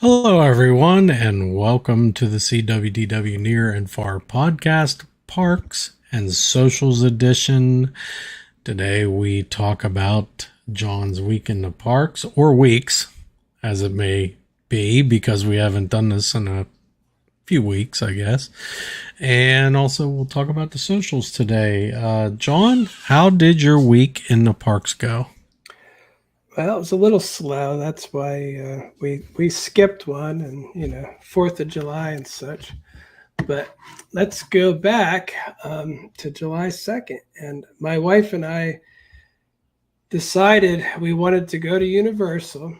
Hello, everyone, and welcome to the SeeWDW Near and Far podcast, Parks and Socials Edition. Today we talk about John's week in the parks, or weeks, as it may be, because we haven't done this in a few weeks, I guess. And also we'll talk about the socials today. John, how did your week in the parks go? Well, it was a little slow. That's why we skipped one, and 4th of July and such. But let's go back to July 2nd, and my wife and I decided we wanted to go to Universal,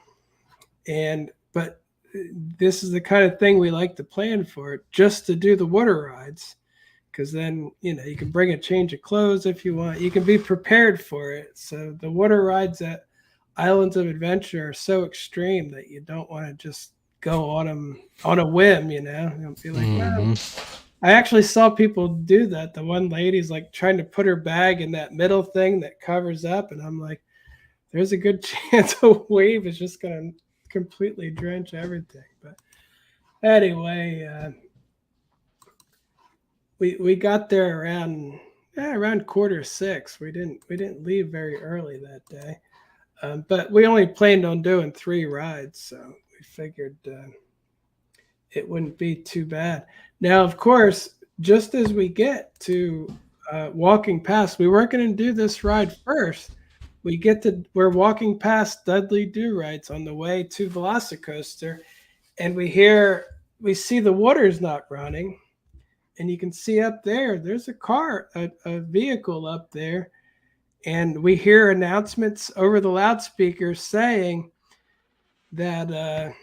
but this is the kind of thing we like to plan for, just to do the water rides, because then you can bring a change of clothes if you want. You can be prepared for it. So the water rides at Islands of Adventure are so extreme that you don't want to just go on them on a whim. You'll be like, well, Mm-hmm. I actually saw people do that. The one lady's like trying to put her bag in that middle thing that covers up, and I'm like, there's a good chance a wave is just going to completely drench everything. But anyway, we got there around 5:45. We didn't leave very early that day. But we only planned on doing 3 rides, so we figured it wouldn't be too bad. Now, of course, just as we get to walking past, we weren't going to do this ride first. We're walking past Dudley Do Rights on the way to Velocicoaster, and we see the water's not running, and you can see up there's a vehicle up there, and we hear announcements over the loudspeakers saying that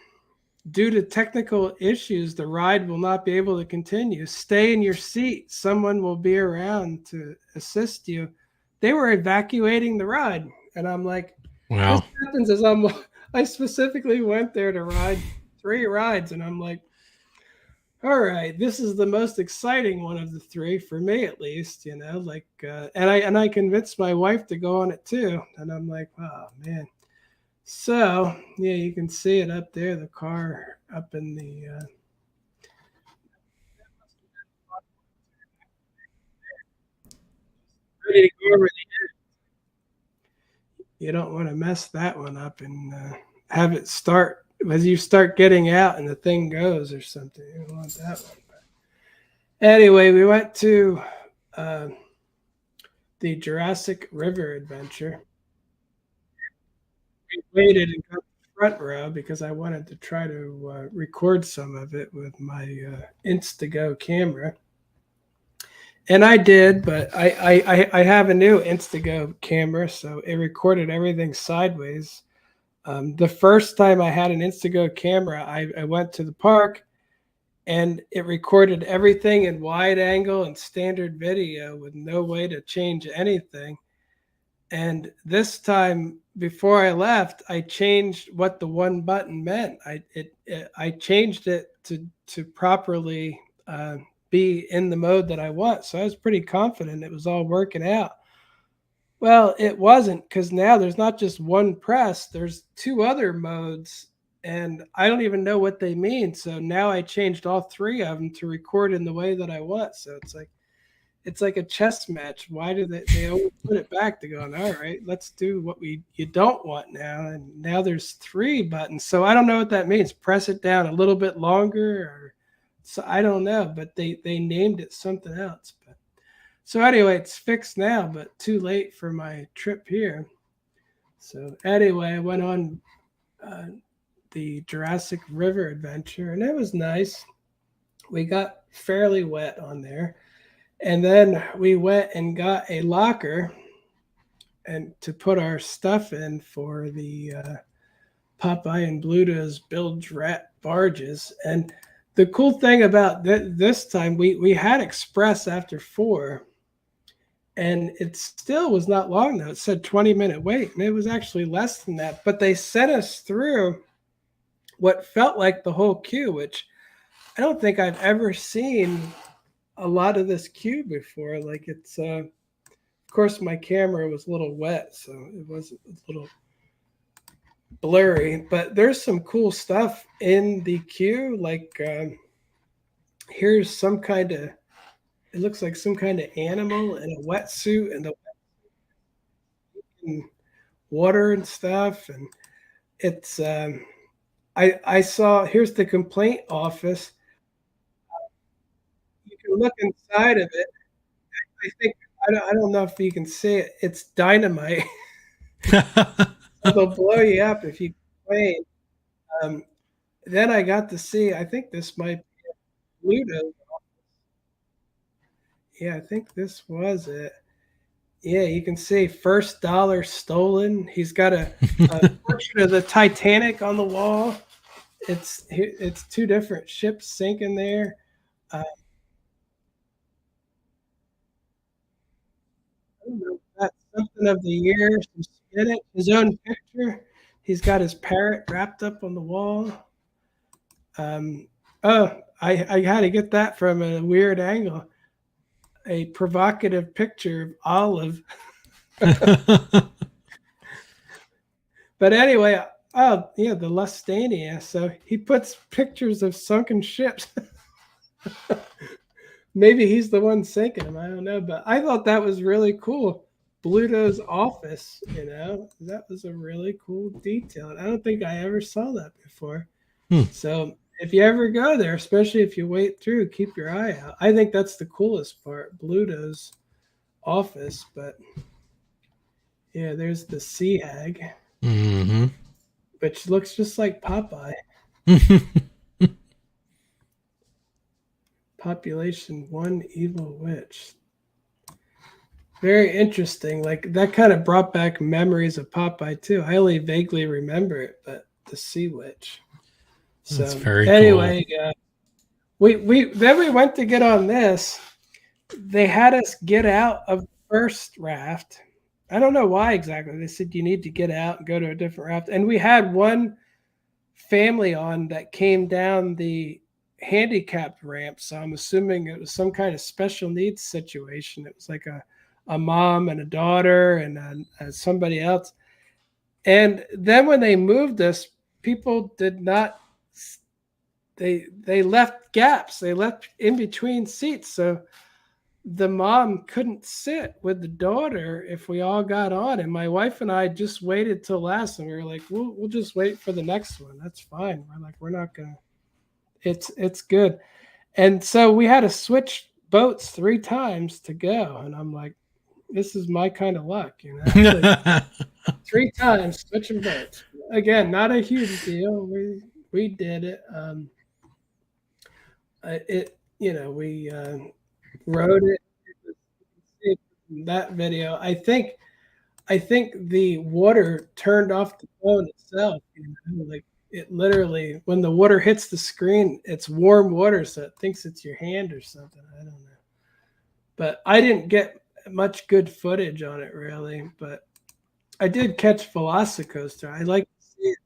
due to technical issues, the ride will not be able to continue. Stay in your seat. Someone will be around to assist you. They were evacuating the ride. And I'm like, this Wow. happens as I specifically went there to ride 3 rides. And I'm like, all right, this is the most exciting one of the 3 for me, at least, and I convinced my wife to go on it too. And I'm like, oh man. So yeah, you can see it up there, the car up in the ready to go over you don't want to mess that one up and have it start as you start getting out and the thing goes or something. You don't want that one. But anyway, we went to uh, the Jurassic River adventure. We waited and got the front row because I wanted to try to record some of it with my Instago camera. And I did, but I have a new Instago camera, so it recorded everything sideways. The first time I had an Instago camera, I went to the park and it recorded everything in wide angle and standard video with no way to change anything. And this time, before I left, I changed what the one button meant. I changed it to properly be in the mode that I want. So I was pretty confident it was all working out. Well, it wasn't, because now there's not just one press, there's 2 other modes, and I don't even know what they mean. So now I changed all 3 of them to record in the way that I want. So it's like a chess match. Why do they always put it back to going, all right, let's do what you don't want now. And now there's 3 buttons. So I don't know what that means. Press it down a little bit longer, or so I don't know, but they named it something else. But so anyway, it's fixed now, but too late for my trip here. So anyway, I went on uh, the Jurassic River adventure, and it was nice. We got fairly wet on there, and then we went and got a locker and to put our stuff in for the Popeye and Bluto's bilge rat barges. And the cool thing about this time, we had express after 4, and it still was not long though. It said 20-minute wait, and it was actually less than that. But they sent us through what felt like the whole queue, which I don't think I've ever seen a lot of this queue before. Like of course, my camera was a little wet, so it was a little blurry, but there's some cool stuff in the queue. Like here's some kind of, it looks like some kind of animal in a wetsuit and the and water and stuff. And it's, I saw, here's the complaint office. You can look inside of it. I think, I don't know if you can see it. It's dynamite. So they'll blow you up if you complain. Um, then I got to see, I think this might be Ludo. Yeah, I think this was it. Yeah, you can see first dollar stolen. He's got a portrait of the Titanic on the wall. It's two different ships sinking there. I don't know, that's something of the year, some spinach, his own picture. He's got his parrot wrapped up on the wall. Um, oh, I had to get that from a weird angle. A provocative picture of Olive. But anyway, oh yeah, the Lustania. So he puts pictures of sunken ships. Maybe he's the one sinking them. I don't know, but I thought that was really cool. Bluto's office, that was a really cool detail. I don't think I ever saw that before. Hmm. So if you ever go there, especially if you wait through, keep your eye out. I think that's the coolest part, Bluto's office. But yeah, there's the sea hag, Mm-hmm. which looks just like Popeye. Population one evil witch. Very interesting. Like that kind of brought back memories of Popeye too. I only vaguely remember it, but the sea witch. That's So very anyway, cool. we then we went to get on this. They had us get out of the first raft. I don't know why exactly. They said you need to get out and go to a different raft. And we had one family on that came down the handicapped ramp. So I'm assuming it was some kind of special needs situation. It was like a mom and a daughter and somebody else. And then when they moved us, people did not. They left gaps. They left in between seats. So the mom couldn't sit with the daughter if we all got on, and my wife and I just waited till last, and we were like, we'll just wait for the next one. That's fine. We're like, we're not gonna. It's good. And so we had to switch boats 3 times to go, and I'm like, this is my kind of luck, like 3 times switching boats. Again, not a huge deal. We did it. We rode it. That video. I think the water turned off the phone itself. Like it literally, when the water hits the screen, it's warm water, so it thinks it's your hand or something. I don't know. But I didn't get much good footage on it really. But I did catch Velocicoaster. I like to see it.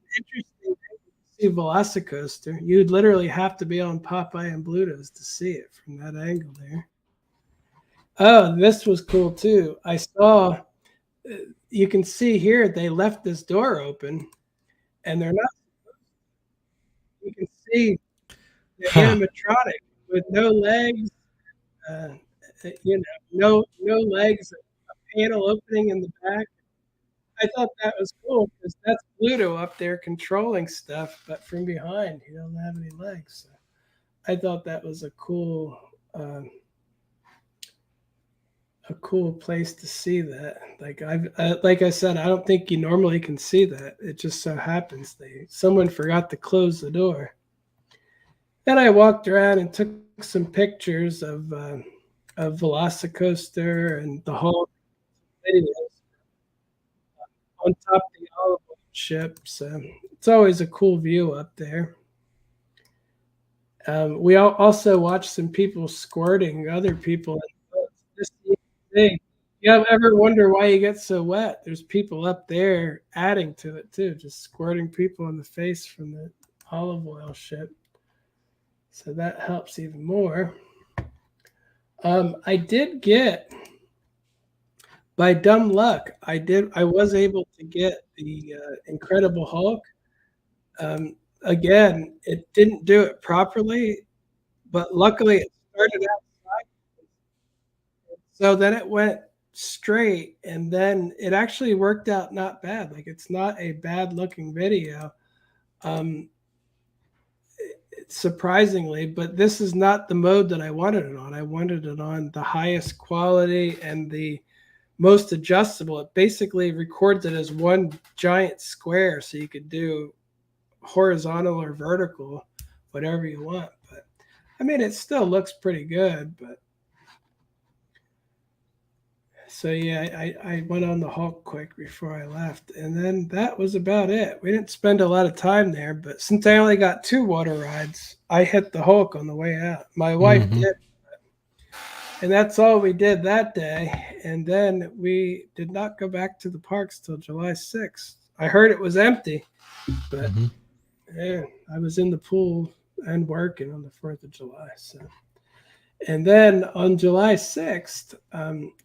It's interesting to see Velocicoaster. You'd literally have to be on Popeye and Bluto's to see it from that angle there. Oh, this was cool too. I saw you can see here they left this door open and they're not, you can see the Huh. animatronic with no legs, uh, no legs, a panel opening in the back. I thought that was cool because that's Pluto up there controlling stuff, but from behind he doesn't have any legs. So I thought that was um, a cool place to see that. Like I said, I don't think you normally can see that. It just so happens someone forgot to close the door. Then I walked around and took some pictures of Velocicoaster and the whole videos on top of the olive oil ship. So it's always a cool view up there. We also watched some people squirting other people. Just the thing. You ever wonder why you get so wet? There's people up there adding to it too, just squirting people in the face from the olive oil ship. So that helps even more. I did get By dumb luck, I was able to get the Incredible Hulk. Again, it didn't do it properly, but luckily it started out so then it went straight, and then it actually worked out not bad. Like it's not a bad looking video. Um, Surprisingly, but this is not the mode that I wanted it on. I wanted it on the highest quality and the most adjustable. It basically records it as one giant square, so you could do horizontal or vertical, whatever you want. But I mean, it still looks pretty good. But so yeah, I went on the Hulk quick before I left, and then that was about it. We didn't spend a lot of time there, but since I only got two water rides, I hit the Hulk on the way out. My wife Mm-hmm. did, and that's all we did that day. And then we did not go back to the parks till July 6th. I heard it was empty, but Mm-hmm. yeah, I was in the pool and working on the 4th of July. So, and then on July 6th,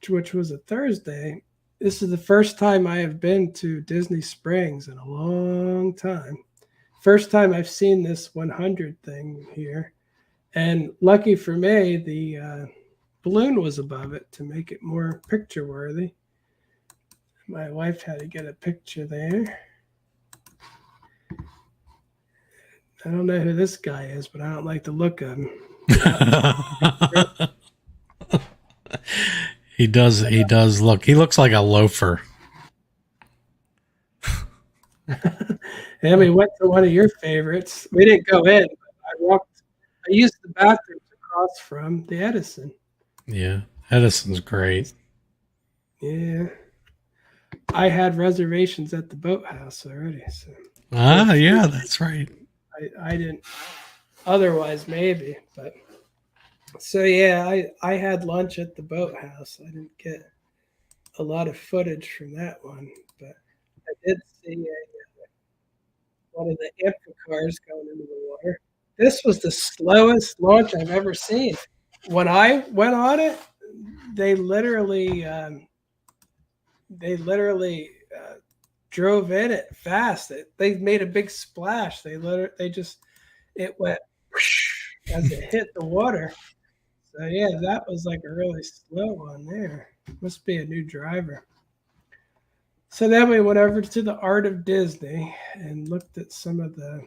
which was a Thursday, this is the first time I have been to Disney Springs in a long time. First time I've seen this 100 thing here. And lucky for me, the balloon was above it to make it more picture worthy. My wife had to get a picture there. I don't know who this guy is, but I don't like the look of him. He does. He does look. He looks like a loafer. And we went to one of your favorites. We didn't go in, but I used the bathrooms across from the Edison. Yeah, Edison's great. Yeah. I had reservations at the boathouse already, so Ah, yeah, that's right. I didn't otherwise maybe, but so yeah, I had lunch at the boathouse. I didn't get a lot of footage from that one, but I did see one of the infant cars going into the water. This was the slowest launch I've ever seen. When I went on it, they literally they literally drove in it fast. They made a big splash. They just it went whoosh as it hit the water. So yeah, that was like a really slow one there. Must be a new driver. So then we went over to the Art of Disney and looked at some of the.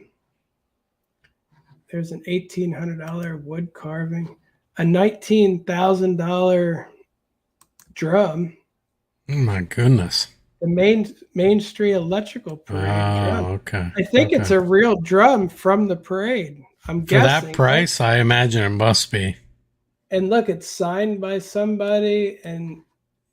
There's an $1,800 wood carving, a $19,000 drum, Oh, my goodness. the Main Street Electrical Parade drum. Oh, okay. I think it's Okay. a real drum from the parade. I'm For that guessing. Right? price, I imagine it must be. And look, it's signed by somebody, and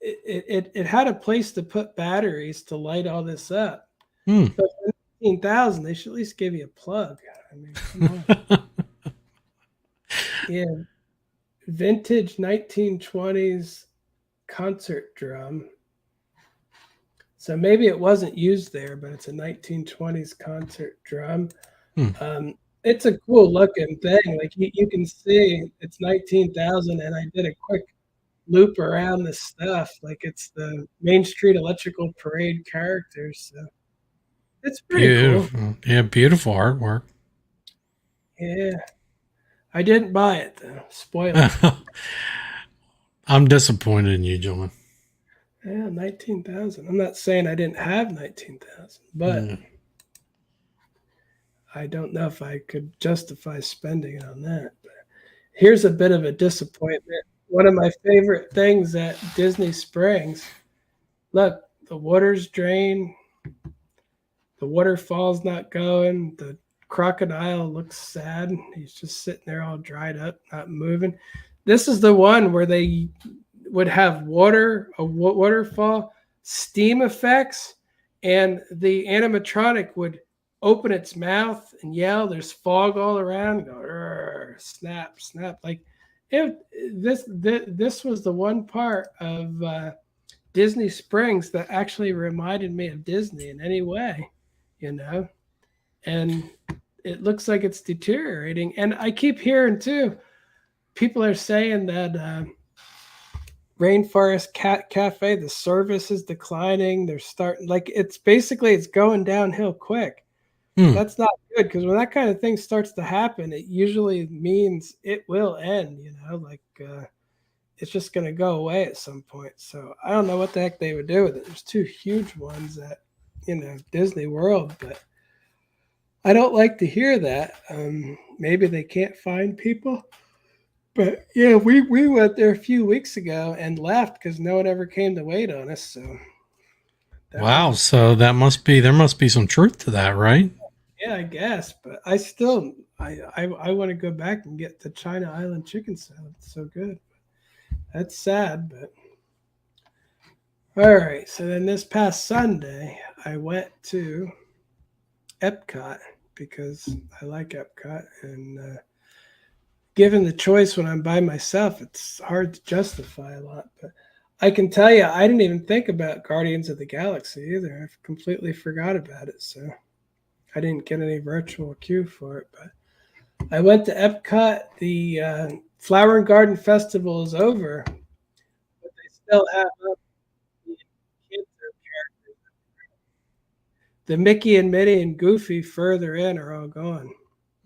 it had a place to put batteries to light all this up. Hmm. But for 19,000, they should at least give you a plug. I mean, come on. Yeah, vintage 1920s concert drum. So maybe it wasn't used there, but it's a 1920s concert drum. Hmm. It's a cool looking thing. Like you can see it's 19,000, and I did a quick loop around the stuff. Like it's the Main Street Electrical Parade characters. So it's pretty cool. Beautiful. Yeah, beautiful artwork. Yeah. I didn't buy it though. Spoiler. I'm disappointed in you, John. Yeah, 19,000. I'm not saying I didn't have 19,000, but Yeah. I don't know if I could justify spending it on that. But here's a bit of a disappointment. One of my favorite things at Disney Springs. Look, the water's drained. The waterfall's not going. The crocodile looks sad. He's just sitting there all dried up, not moving. This is the one where they would have a waterfall, steam effects, and the animatronic would open its mouth and yell. There's fog all around. Go, snap, snap. Like this was the one part of Disney Springs that actually reminded me of Disney in any way, you know. And it looks like it's deteriorating. And I keep hearing too, people are saying that Rainforest Cat Cafe, the service is declining. They're starting like it's going downhill quick. Hmm. That's not good because when that kind of thing starts to happen, it usually means it will end. It's just going to go away at some point. So I don't know what the heck they would do with it. There's two huge ones at Disney World, but I don't like to hear that. Maybe they can't find people. But yeah, we went there a few weeks ago and left because no one ever came to wait on us. So that Wow. was So there must be some truth to that, right? yeah, I guess. But I want to go back and get the China Island chicken salad. It's so good. That's sad, but all right. So then this past Sunday, I went to Epcot because I like Epcot, and given the choice when I'm by myself, it's hard to justify a lot. But I can tell you, I didn't even think about Guardians of the Galaxy either. I completely forgot about it, so I didn't get any virtual queue for it. But I went to Epcot. The Flower and Garden Festival is over, but they still have up the kids characters. The Mickey and Minnie and Goofy further in are all gone.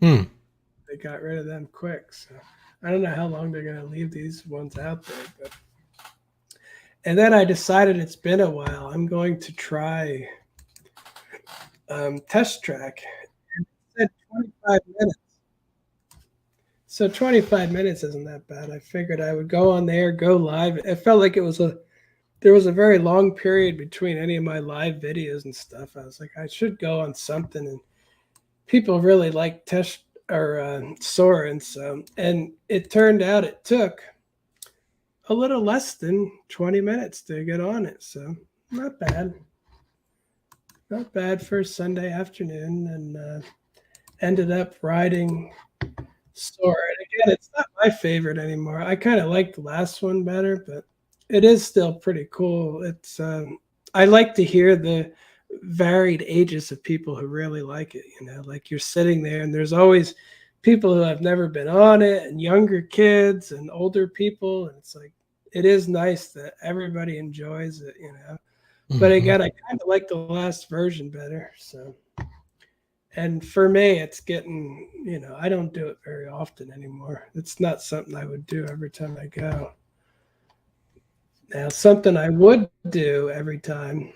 Hmm. They got rid of them quick. So I don't know how long they're going to leave these ones out there. But and then I decided it's been a while. I'm going to try Test Track. And it said 25 minutes. So 25 minutes isn't that bad. I figured I would go on there, go live. It felt like there was a very long period between any of my live videos and stuff. I was like, I should go on something, and people really like Test or Soren. So, and it turned out it took a little less than 20 minutes to get on it. So, not bad. Not bad for a Sunday afternoon, and ended up riding Soren. Again, it's not my favorite anymore. I kind of like the last one better, but it is still pretty cool. I like to hear the varied ages of people who really like it. Like you're sitting there and there's always people who have never been on it, and younger kids and older people, and it's like it is nice that everybody enjoys it. But Mm-hmm. again, I kind of like the last version better. So, and for me, it's getting, I don't do it very often anymore. It's not something I would do every time I go. Now, something I would do every time,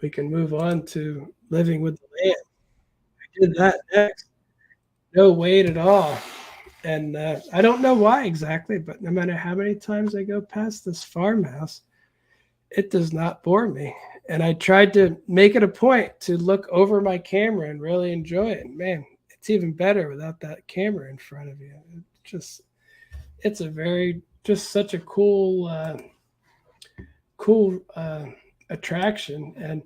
we can move on to living with the land. I did that next. No wait at all. And I don't know why exactly, but no matter how many times I go past this farmhouse, it does not bore me. And I tried to make it a point to look over my camera and really enjoy it. And man, it's even better without that camera in front of you. It's a very, just such a cool attraction. And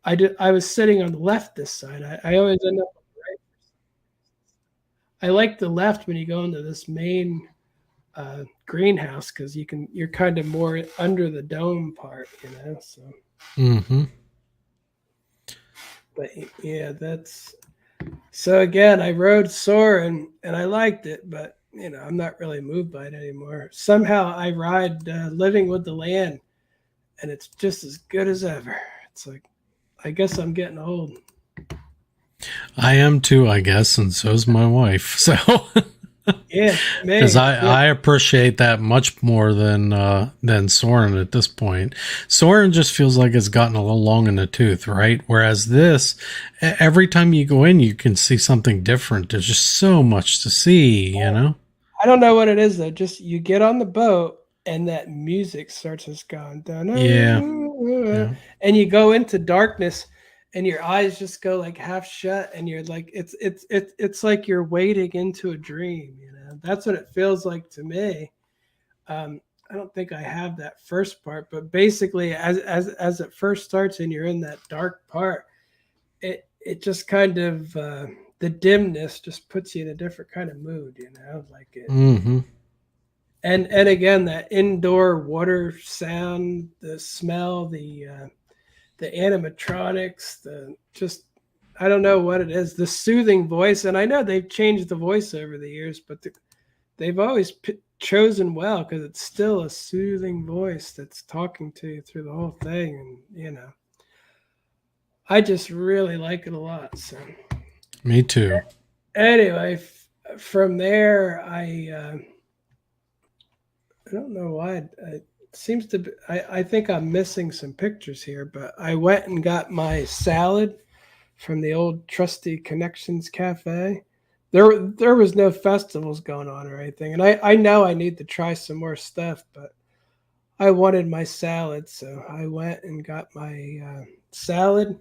I was sitting on the left this side. I always end up on the right. I like the left when you go into this main greenhouse because you're kind of more under the dome part. So, Mm-hmm. but yeah, that's so. Again, I rode Soarin' and I liked it, but I'm not really moved by it anymore. Somehow, I ride Living with the Land, and it's just as good as ever. It's like I guess I'm getting old. I am too, I guess, and so's my wife. So, Yeah, because me. Yeah. I appreciate that much more than Soren at this point. Soren just feels like it's gotten a little long in the tooth, right? Whereas this, every time you go in, you can see something different. There's just so much to see. I don't know what it is though. Just you get on the boat and that music starts just going down, Yeah, yeah. and you go into darkness, and your eyes just go like half shut, and you're like, it's like you're wading into a dream. That's what it feels like to me. I don't think I have that first part, but basically, as it first starts and you're in that dark part, it just kind of the dimness just puts you in a different kind of mood. Like it. Mm-hmm. And again, that indoor water sound, the smell, the animatronics, the just I don't know what it is, the soothing voice. And I know they've changed the voice over the years, but they've always chosen well because it's still a soothing voice that's talking to you through the whole thing, and I just really like it a lot. So Me too. anyway, from there, I don't know why it seems to be. I think I'm missing some pictures here, but I went and got my salad from the old trusty Connections Cafe. There was no festivals going on or anything, and I know I need to try some more stuff, but I wanted my salad, so I went and got my salad.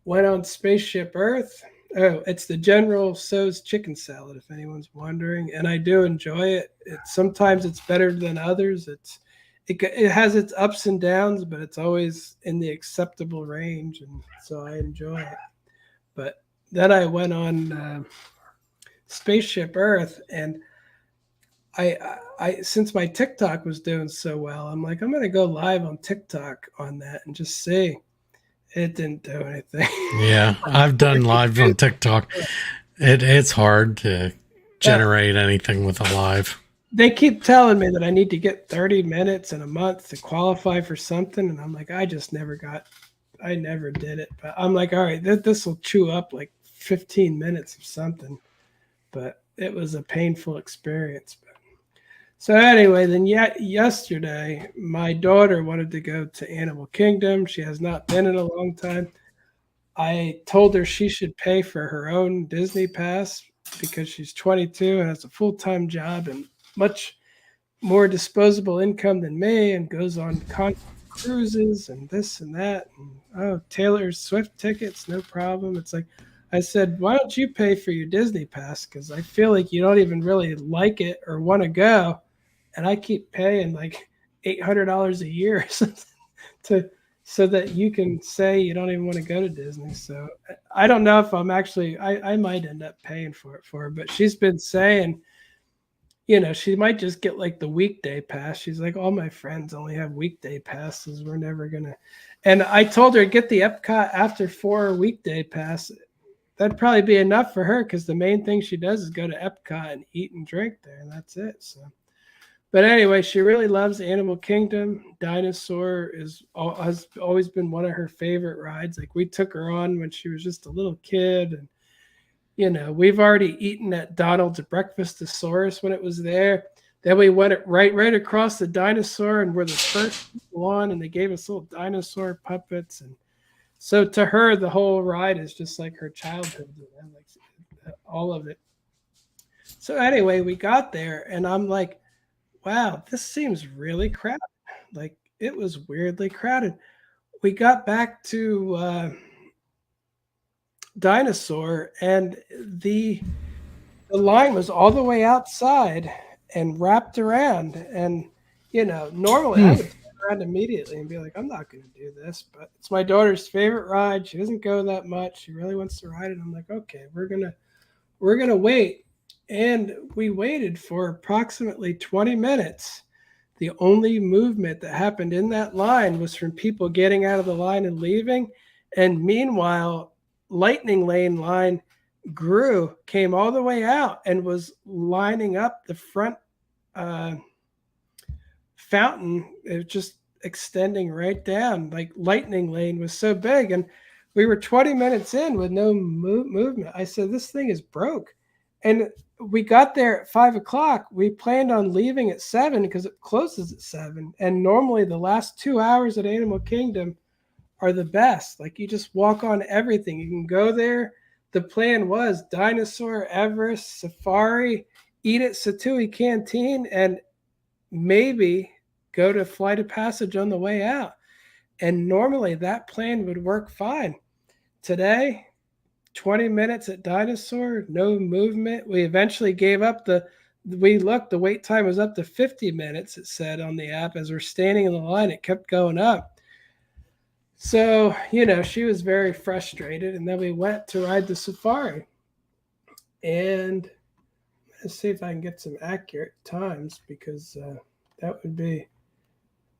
Went on Spaceship Earth. Oh, it's the General So's chicken salad, if anyone's wondering, and I do enjoy it. Sometimes it's better than others. It has its ups and downs, but it's always in the acceptable range, and so I enjoy it. But then I went on Spaceship Earth, and I since my TikTok was doing so well, I'm like, I'm gonna go live on TikTok on that and just see. It didn't do anything. Yeah, I've done live on TikTok. It's hard to Yeah, generate anything with a live. they keep telling me that I need to get 30 minutes in a month to qualify for something, and I'm like, I never did it. But I'm like, all right, this will chew up like 15 minutes of something. But it was a painful experience. So anyway, then yet yesterday, my daughter wanted to go to Animal Kingdom. She has not been in a long time. I told her she should pay for her own Disney pass because she's 22 and has a full-time job and much more disposable income than me, and goes on cruises and this and that. And oh, Taylor Swift tickets, no problem. It's like I said, why don't you pay for your Disney pass? Because I feel like you don't even really like it or want to go, and I keep paying like $800 a year to so that you can say you don't even want to go to Disney. So I don't know if I'm actually I might end up paying for it for her, but she's been saying, she might just get like the weekday pass. She's like, all my friends only have weekday passes. We're never gonna. And I told her get the Epcot after 4 weekday pass. That'd probably be enough for her because the main thing she does is go to Epcot and eat and drink there, and that's it. So, but anyway, she really loves Animal Kingdom. Dinosaur has always been one of her favorite rides. Like we took her on when she was just a little kid, and we've already eaten at Donald's Breakfastosaurus when it was there. Then we went right across the dinosaur, and we're the first people on, and they gave us little dinosaur puppets. And so to her, the whole ride is just like her childhood, like all of it. So anyway, we got there, and I'm like, wow, this seems really crowded. Like it was weirdly crowded. We got back to Dinosaur, and the line was all the way outside and wrapped around. And normally I Hmm. would turn around immediately and be like, I'm not going to do this, but it's my daughter's favorite ride. She doesn't go that much. She really wants to ride it. I'm like, okay, we're gonna wait. And we waited for approximately 20 minutes. The only movement that happened in that line was from people getting out of the line and leaving. And meanwhile, Lightning Lane line came all the way out and was lining up the front uh, fountain. It was just extending right down. Like Lightning Lane was so big, and we were 20 minutes in with no movement. I said, this thing is broke. And we got there at 5 o'clock. We planned on leaving at 7 because it closes at 7. And normally the last 2 hours at Animal Kingdom are the best. Like you just walk on everything. You can go there. The plan was Dinosaur, Everest, Safari, eat at Satui Canteen, and maybe go to Flight of Passage on the way out. And normally that plan would work fine. Today, 20 minutes at Dinosaur, no movement. We eventually gave up we looked, the wait time was up to 50 minutes, it said on the app. As we're standing in the line, it kept going up. So, she was very frustrated. And then we went to ride the safari. And let's see if I can get some accurate times because that would be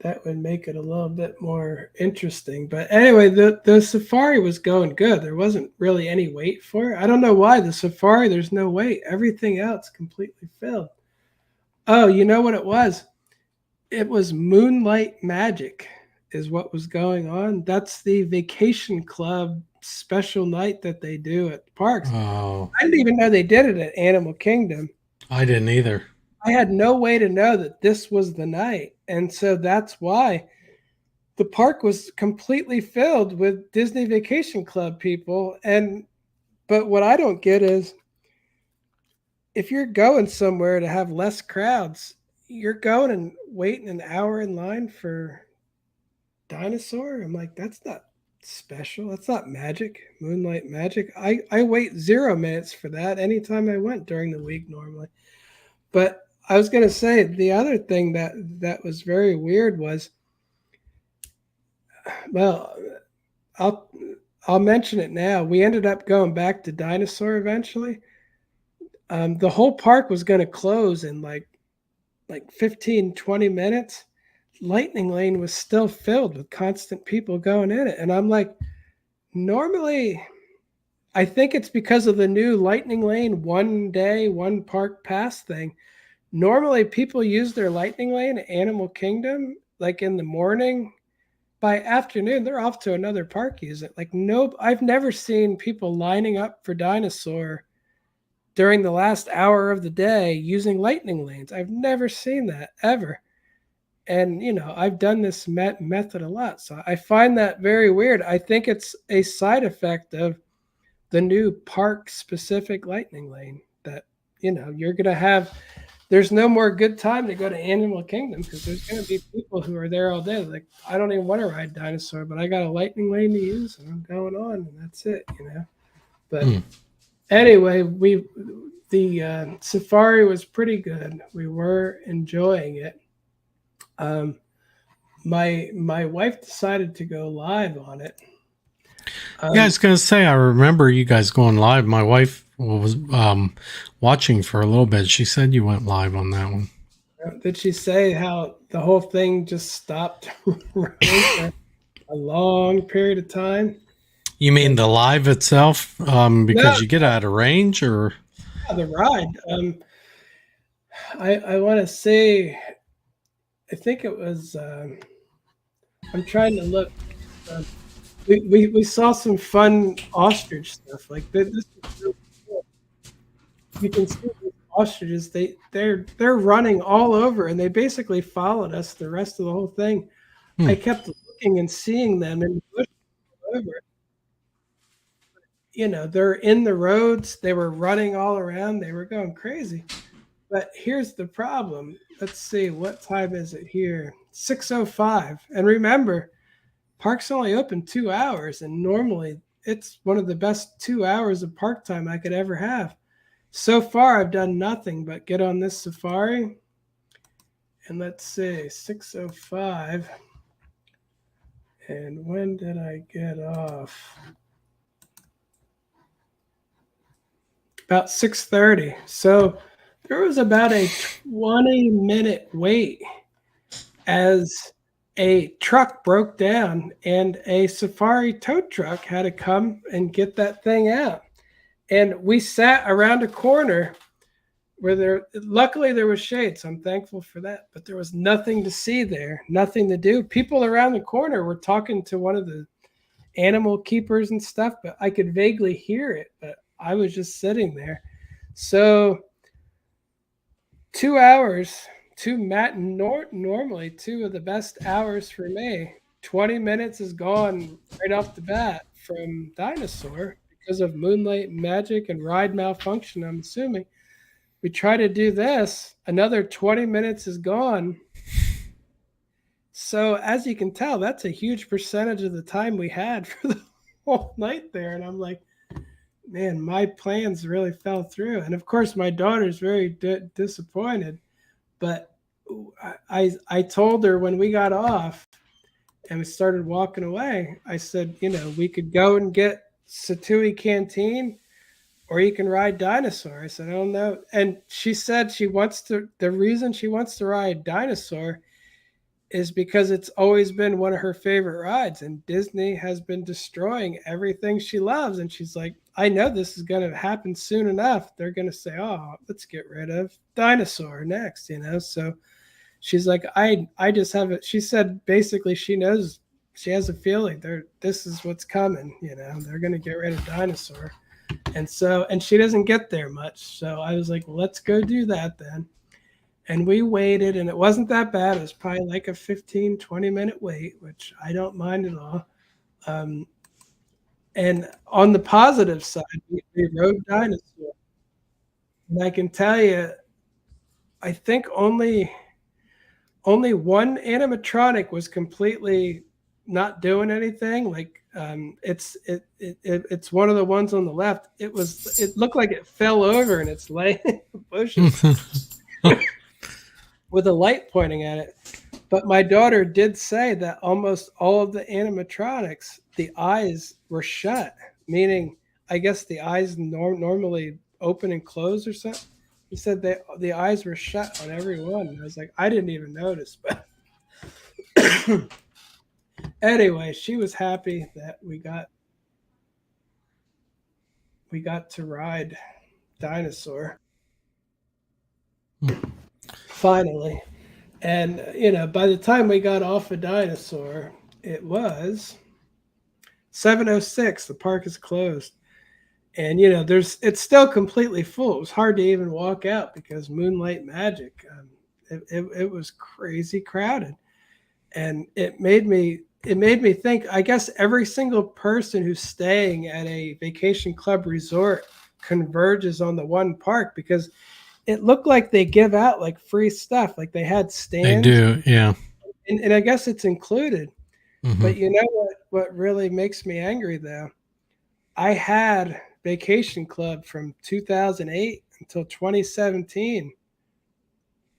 that would make it a little bit more interesting. But anyway, the safari was going good. There wasn't really any wait for it. I don't know why the safari there's no wait. Everything else completely filled. Oh, you know what it was? It was Moonlight Magic, is what was going on. That's the vacation club special night that they do at parks. Oh, I didn't even know they did it at Animal Kingdom. I didn't either. I had no way to know that this was the night. And so that's why the park was completely filled with Disney Vacation Club people. And but what I don't get is if you're going somewhere to have less crowds, you're going and waiting an hour in line for dinosaur. I'm like, that's not special. That's not magic, moonlight magic. I wait 0 minutes for that anytime I went during the week normally. But I was gonna say the other thing that was very weird was, well, I'll I'll mention it now. We ended up going back to dinosaur eventually. The whole park was going to close in like 15, 20 minutes. Lightning Lane was still filled with constant people going in it. And I'm like, normally, I think it's because of the new Lightning Lane 1 day, 1 park pass thing. Normally, people use their Lightning Lane at Animal Kingdom like in the morning. By afternoon, they're off to another park use it. Like, no, I've never seen people lining up for dinosaur during the last hour of the day using lightning lanes. I've never seen that ever. And, I've done this method a lot. So I find that very weird. I think it's a side effect of the new park specific lightning lane that, you're going to have. There's no more good time to go to Animal Kingdom because there's going to be people who are there all day. Like, I don't even want to ride dinosaur, but I got a lightning lane to use and I'm going on and that's it. But Hmm. anyway, the safari was pretty good. We were enjoying it. My wife decided to go live on it. Yeah, I was gonna say I remember you guys going live. My wife was watching for a little bit. She said you went live on that one. Did she say how the whole thing just stopped running for a long period of time? You mean the live itself? No, Because you get out of range, or the ride. I want to say, I think it was. I'm trying to look. Um, we saw some fun ostrich stuff. Like this is really cool. You can see these ostriches. They're running all over, and they basically followed us the rest of the whole thing. hmm. I kept looking and seeing them in the bush all over. They're in the roads. They were running all around. They were going crazy. But here's the problem. Let's see, what time is it here? 6:05. And remember, park's only open 2 hours, and normally it's one of the best 2 hours of park time I could ever have. So far, I've done nothing but get on this safari. And let's see, 6:05. And when did I get off? About 6:30. So there was about a 20-minute wait as a truck broke down and a safari tow truck had to come and get that thing out. And we sat around a corner where luckily there was shade, so I'm thankful for that, but there was nothing to see there, nothing to do. People around the corner were talking to one of the animal keepers and stuff, but I could vaguely hear it, but I was just sitting there. So 2 hours, normally two of the best hours for me. 20 minutes is gone right off the bat from dinosaur because of moonlight magic and ride malfunction, I'm assuming. We try to do this, another 20 minutes is gone. So as you can tell, that's a huge percentage of the time we had for the whole night there. And I'm like, man, my plans really fell through. And of course, my daughter's very disappointed. But I told her when we got off and we started walking away, I said, we could go and get Satui Canteen or you can ride Dinosaur. I said, I don't know. And she said the reason she wants to ride Dinosaur is because it's always been one of her favorite rides, and Disney has been destroying everything she loves. And she's like, I know this is going to happen soon enough. They're going to say, oh, let's get rid of Dinosaur next, you know? So she's like, I just have it. She said basically she knows, she has a feeling this is what's coming, you know, they're going to get rid of Dinosaur. And she doesn't get there much. So I was like, well, let's go do that then. And we waited, and it wasn't that bad. It was probably like a 15-20 minute wait, which I don't mind at all. Um, and on the positive side, we rode Dinosaur. And I can tell you, I think only one animatronic was completely not doing anything. Like it's one of the ones on the left. It looked like it fell over and it's laying in the bushes with a light pointing at it. But my daughter did say that almost all of the animatronics, the eyes were shut, meaning I guess the eyes normally open and close or something. He said that the eyes were shut on every one. And I was like, I didn't even notice. But anyway, she was happy that we got to ride Dinosaur finally. And you know, by the time we got off of Dinosaur, it was 7:06. The park is closed. And you know, it's still completely full. It was hard to even walk out because Moonlight Magic, it was crazy crowded, and it made me think. I guess every single person who's staying at a vacation club resort converges on the one park because it looked like they give out like free stuff, like they had They stands, do, yeah. and I guess it's included. Hmm. But you know what really makes me angry though? I had Vacation Club from 2008 until 2017.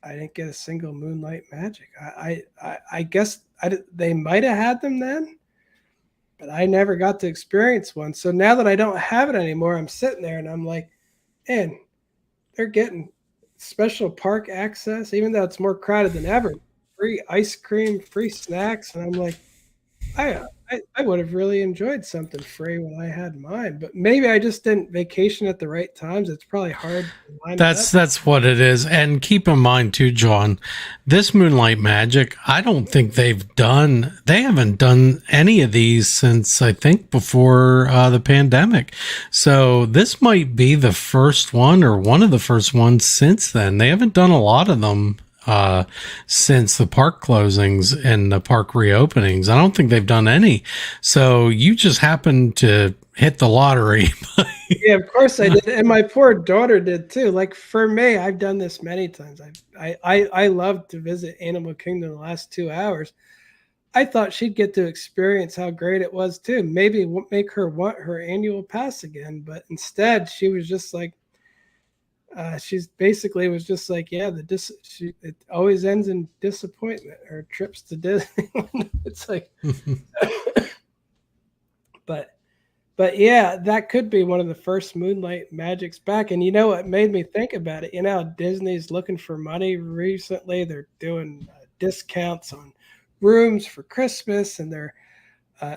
I didn't get a single Moonlight Magic. I guess they might have had them then, but I never got to experience one. So now that I don't have it anymore, I'm sitting there and I'm like, man, they're getting special park access, even though it's more crowded than ever. Free ice cream, free snacks, and I'm like, I would have really enjoyed something free when I had mine, but maybe I just didn't vacation at the right times. It's probably hard to line it up. That's what it is. And keep in mind too, John, this Moonlight Magic, I don't think they haven't done any of these since I think before the pandemic. So this might be the first one or one of the first ones since then. They haven't done a lot of them since the park closings and the park reopenings. I don't think they've done any. So you just happened to hit the lottery. Yeah, of course I did, and my poor daughter did too. Like for me, I've done this many times. I love to visit Animal Kingdom the last 2 hours. I thought she'd get to experience how great it was too. Maybe make her want her annual pass again, but instead she was just like, she's basically was just like, yeah, it always ends in disappointment. Her trips to Disney, it's like, but yeah, that could be one of the first Moonlight Magics back. And you know what made me think about it? You know, Disney's looking for money recently. They're doing discounts on rooms for Christmas, and they're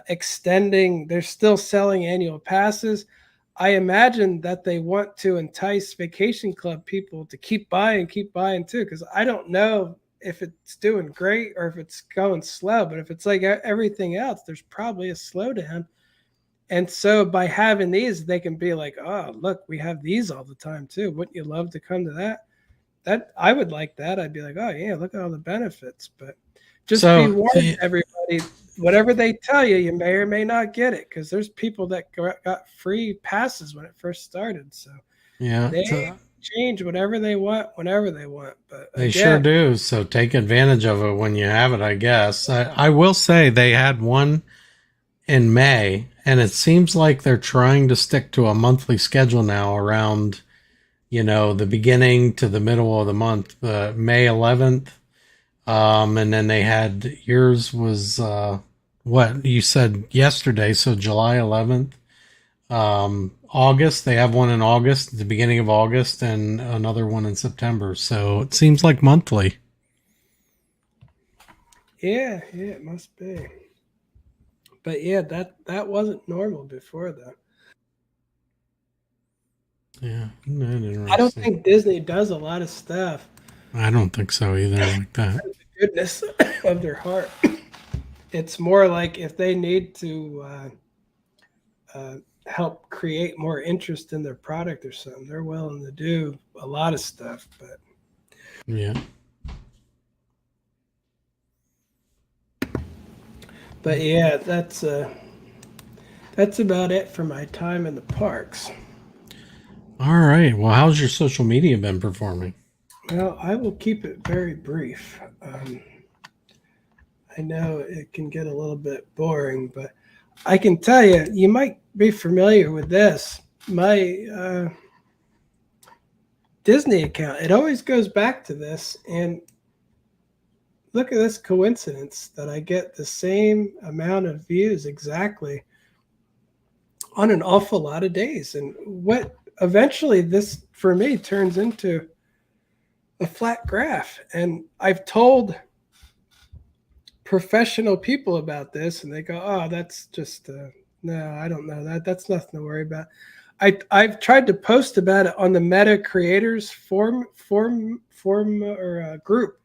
extending. They're still selling annual passes. I imagine that they want to entice Vacation Club people to keep buying too, because I don't know if it's doing great or if it's going slow. But if it's like everything else, there's probably a slowdown. And so by having these, they can be like, oh, look, we have these all the time too. Wouldn't you love to come to that? That I would like that. I'd be like, oh yeah, look at all the benefits. But just be So warned, everybody. Whatever they tell you, you may or may not get it because there's people that got free passes when it first started. So yeah, they change whatever they want whenever they want. But they sure again, do. So take advantage of it when you have it, I guess. I will say they had one in May, and it seems like they're trying to stick to a monthly schedule now around, the beginning to the middle of the month, May 11th. And then they had yours was what you said yesterday, so July 11th. August, they have one in August, the beginning of August, and another one in September. So it seems like monthly. Yeah, it must be. But yeah, that wasn't normal before though. Yeah, isn't that I don't interesting? think Disney does a lot of stuff I don't think so either, like that. out of the goodness of their heart. It's more like if they need to uh, help create more interest in their product or something, they're willing to do a lot of stuff. Yeah. But yeah, that's about it for my time in the parks. All right. Well, how's your social media been performing? Well, I will keep it very brief. I know it can get a little bit boring, but I can tell you, you might be familiar with this. My Disney account, it always goes back to this. And look at this coincidence that I get the same amount of views exactly on an awful lot of days. And what eventually this, for me, turns into a flat graph. And I've told professional people about this, and they go, "Oh, that's just no, I don't know that. That's nothing to worry about." I've tried to post about it on the Meta Creators forum or group,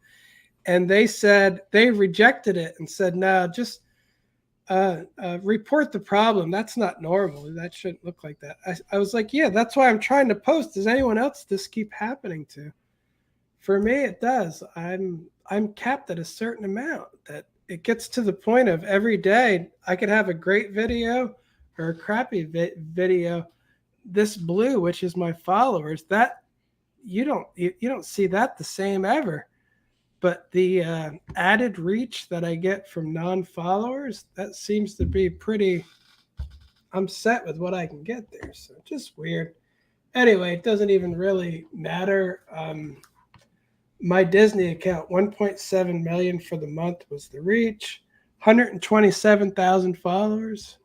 and they said they rejected it and said, "No, just report the problem. That's not normal. That shouldn't look like that." I was like, "Yeah, that's why I'm trying to post. Does anyone else this keep happening to?" For me, it does. I'm capped at a certain amount that it gets to the point of every day I could have a great video or a crappy video. This blue, which is my followers, that you don't see that the same ever. But the added reach that I get from non-followers, that seems to be pretty. I'm set with what I can get there, so just weird. Anyway, it doesn't even really matter. My Disney account, 1.7 million for the month was the reach, 127,000 followers.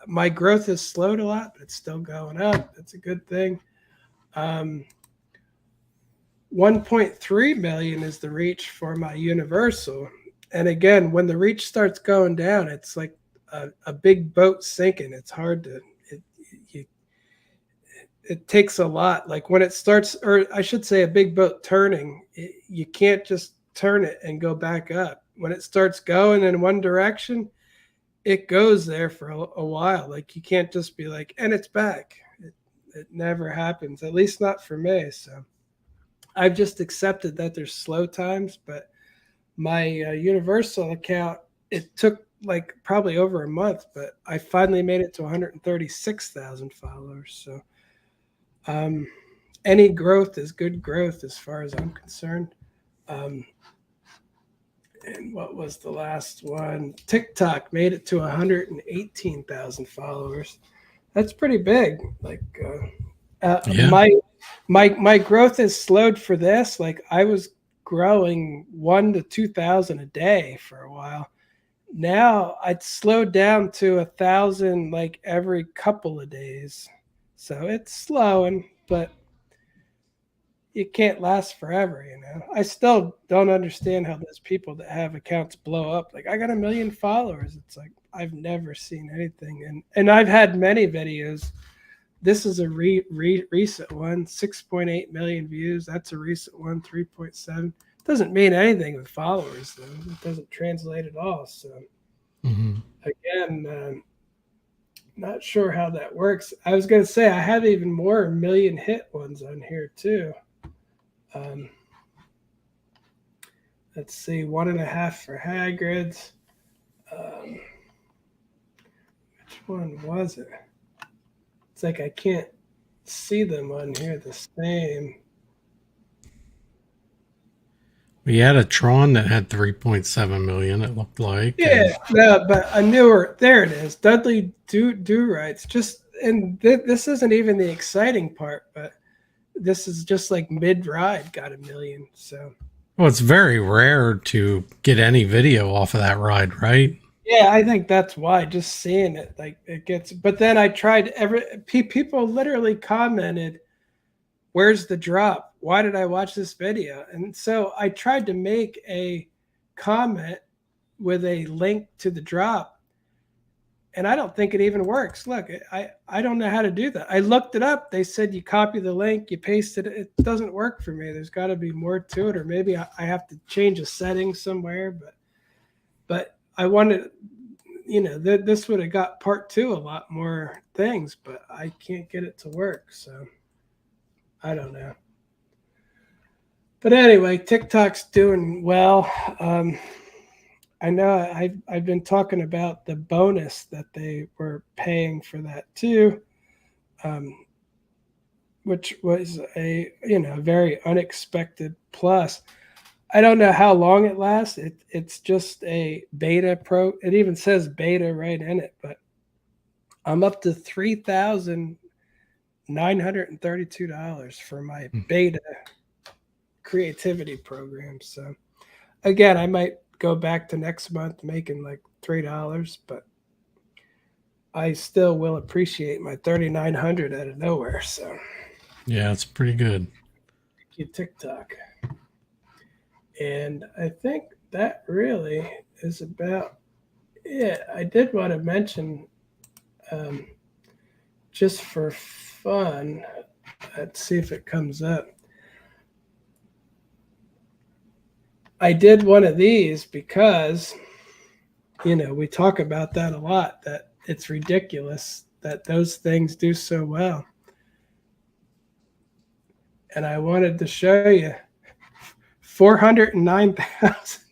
My growth has slowed a lot, but it's still going up. That's a good thing. 1.3 million is the reach for my Universal. And again, when the reach starts going down, it's like a big boat sinking. It's hard to, you, it takes a lot. Like when it starts, or I should say, a big boat turning, you can't just turn it and go back up. When it starts going in one direction, it goes there for a while. Like you can't just be like, and it's back. It never happens, at least not for me. So I've just accepted that there's slow times. But my Universal account, it took like probably over a month, but I finally made it to 136,000 followers. So um, any growth is good growth as far as I'm concerned. Um, and what was the last one? TikTok made it to 118,000 followers. That's pretty big. Like Yeah. my growth has slowed for this. Like I was growing 1 to 2,000 a day for a while. Now I'd slowed down to 1,000 like every couple of days. So it's slowing, but it can't last forever, you know. I still don't understand how those people that have accounts blow up. Like I got 1 million followers. It's like I've never seen anything, and I've had many videos. This is a recent one, 6.8 million views. That's a recent one, 3.7. Doesn't mean anything with followers though. It doesn't translate at all. So Mm-hmm. again, not sure how that works. I was going to say I have even more million hit ones on here too. Um, let's see, 1.5 for Hagrid's. Which one was it? It's like I can't see them on here the same. We had a Tron that had 3.7 million, it looked like. Yeah, And no, but a newer. There it is. Dudley Do Rights. Just and this isn't even the exciting part, but this is just like mid ride got 1 million. So well, it's very rare to get any video off of that ride, right? yeah, I think that's why. Just seeing it, like it gets. But then I tried people literally commented, "Where's the drop? Why did I watch this video?" And so I tried to make a comment with a link to the drop, and I don't think it even works. Look, I don't know how to do that. I looked it up. They said you copy the link, you paste it. It doesn't work for me. There's got to be more to it, or maybe I have to change a setting somewhere. But I wanted, this would have got part two a lot more things, but I can't get it to work. So I don't know. But anyway, TikTok's doing well. I know I've been talking about the bonus that they were paying for that too, which was a very unexpected plus. I don't know how long it lasts. It's just a beta pro. It even says beta right in it, but I'm up to $3,932 for my beta creativity program. So again, I might go back to next month making like $3, but I still will appreciate my 3,900 out of nowhere. So Yeah, it's pretty good. thank you, TikTok. And I think that really is about it. I did want to mention, just for fun, let's see if it comes up. I did one of these because, we talk about that a lot, that it's ridiculous that those things do so well. And I wanted to show you 409,000.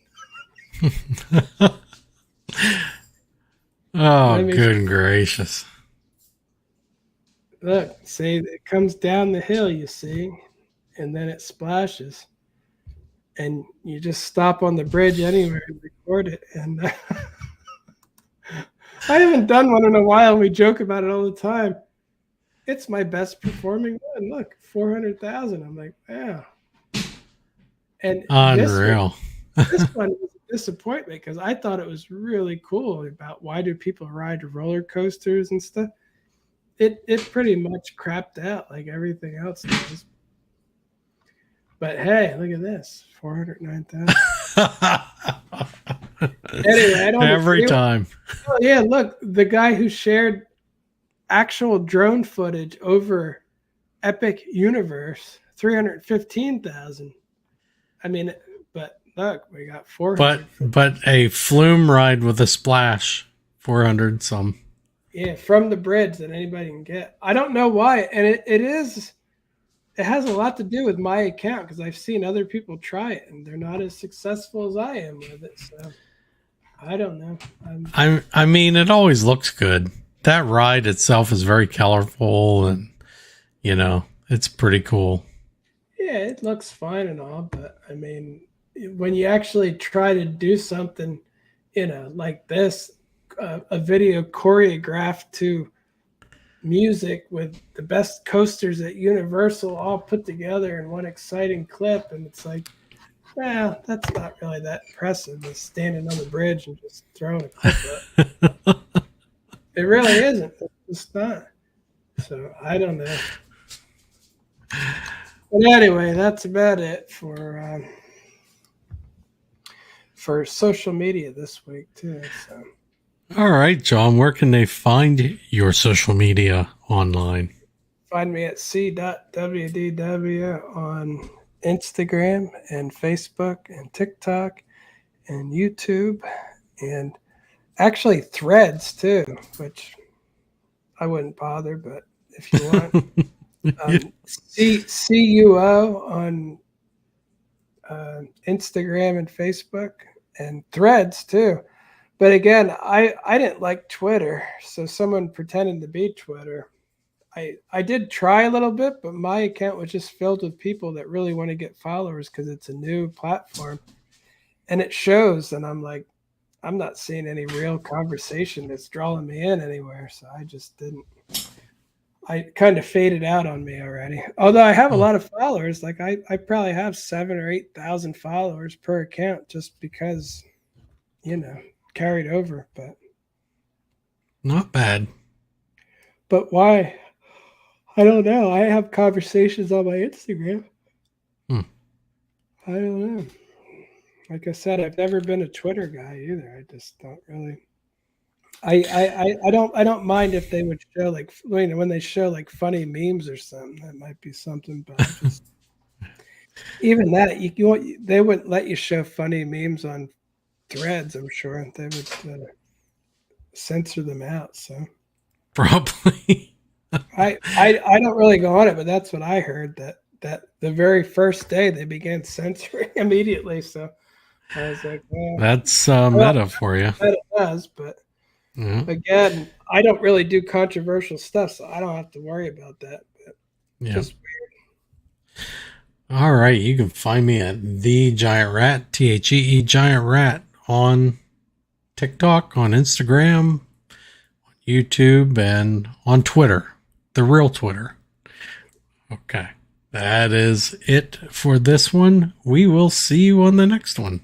Oh, good gracious. Look, see, it comes down the hill, you see, and then it splashes. And you just stop on the bridge anywhere and record it. And I haven't done one in a while. We joke about it all the time. It's my best performing one. Look, 400,000. I'm like, wow. And unreal. This one was a disappointment because I thought it was really cool about why do people ride roller coasters and stuff. It pretty much crapped out like everything else does. But hey, look at this, 409,000. Anyway, I don't every time. Oh yeah, look, the guy who shared actual drone footage over Epic Universe, 315,000. I mean, but look, we got 400. But a flume ride with a splash, 400 some. Yeah, from the bridge that anybody can get. I don't know why, and it has a lot to do with my account because I've seen other people try it and they're not as successful as I am with it. So I don't know. I mean, it always looks good. That ride itself is very colorful and, it's pretty cool. Yeah, it looks fine and all, but I mean, when you actually try to do something, like this, a video choreographed to music with the best coasters at Universal all put together in one exciting clip, and it's like, well, that's not really that impressive as standing on the bridge and just throwing a clip up. It really isn't. It's not. So I don't know. But anyway, that's about it for social media this week too. So. All right, John, where can they find your social media online? Find me at SeeWDW on Instagram and Facebook and TikTok and YouTube and actually Threads too, which I wouldn't bother, but if you want. SeeWDW on Instagram and Facebook and Threads too. But again, I didn't like Twitter, so someone pretending to be Twitter. I did try a little bit, but my account was just filled with people that really want to get followers because it's a new platform. And it shows, and I'm like, I'm not seeing any real conversation that's drawing me in anywhere. So I just didn't. I kind of faded out on me already. Although I have a lot of followers. Like I probably have 7,000 or 8,000 followers per account just because, carried over. But not bad. But why? I don't know. I have conversations on my Instagram. I don't know. like I said, I've never been a Twitter guy either. I just don't really. I don't mind if they would show like when they show like funny memes or something. That might be something, but I just even that they wouldn't let you show funny memes on Threads. I'm sure they would censor them out. So Probably. I don't really go on it, but that's what I heard that the very first day they began censoring immediately. So I was like, That's well, meta for you. that it does, but Yeah. again, I don't really do controversial stuff, so I don't have to worry about that. But Yeah. just All right. You can find me at the Giant Rat, THEE Giant Rat, on TikTok, on Instagram, on YouTube, and on Twitter, the real Twitter. Okay. That is it for this one. We will see you on the next one.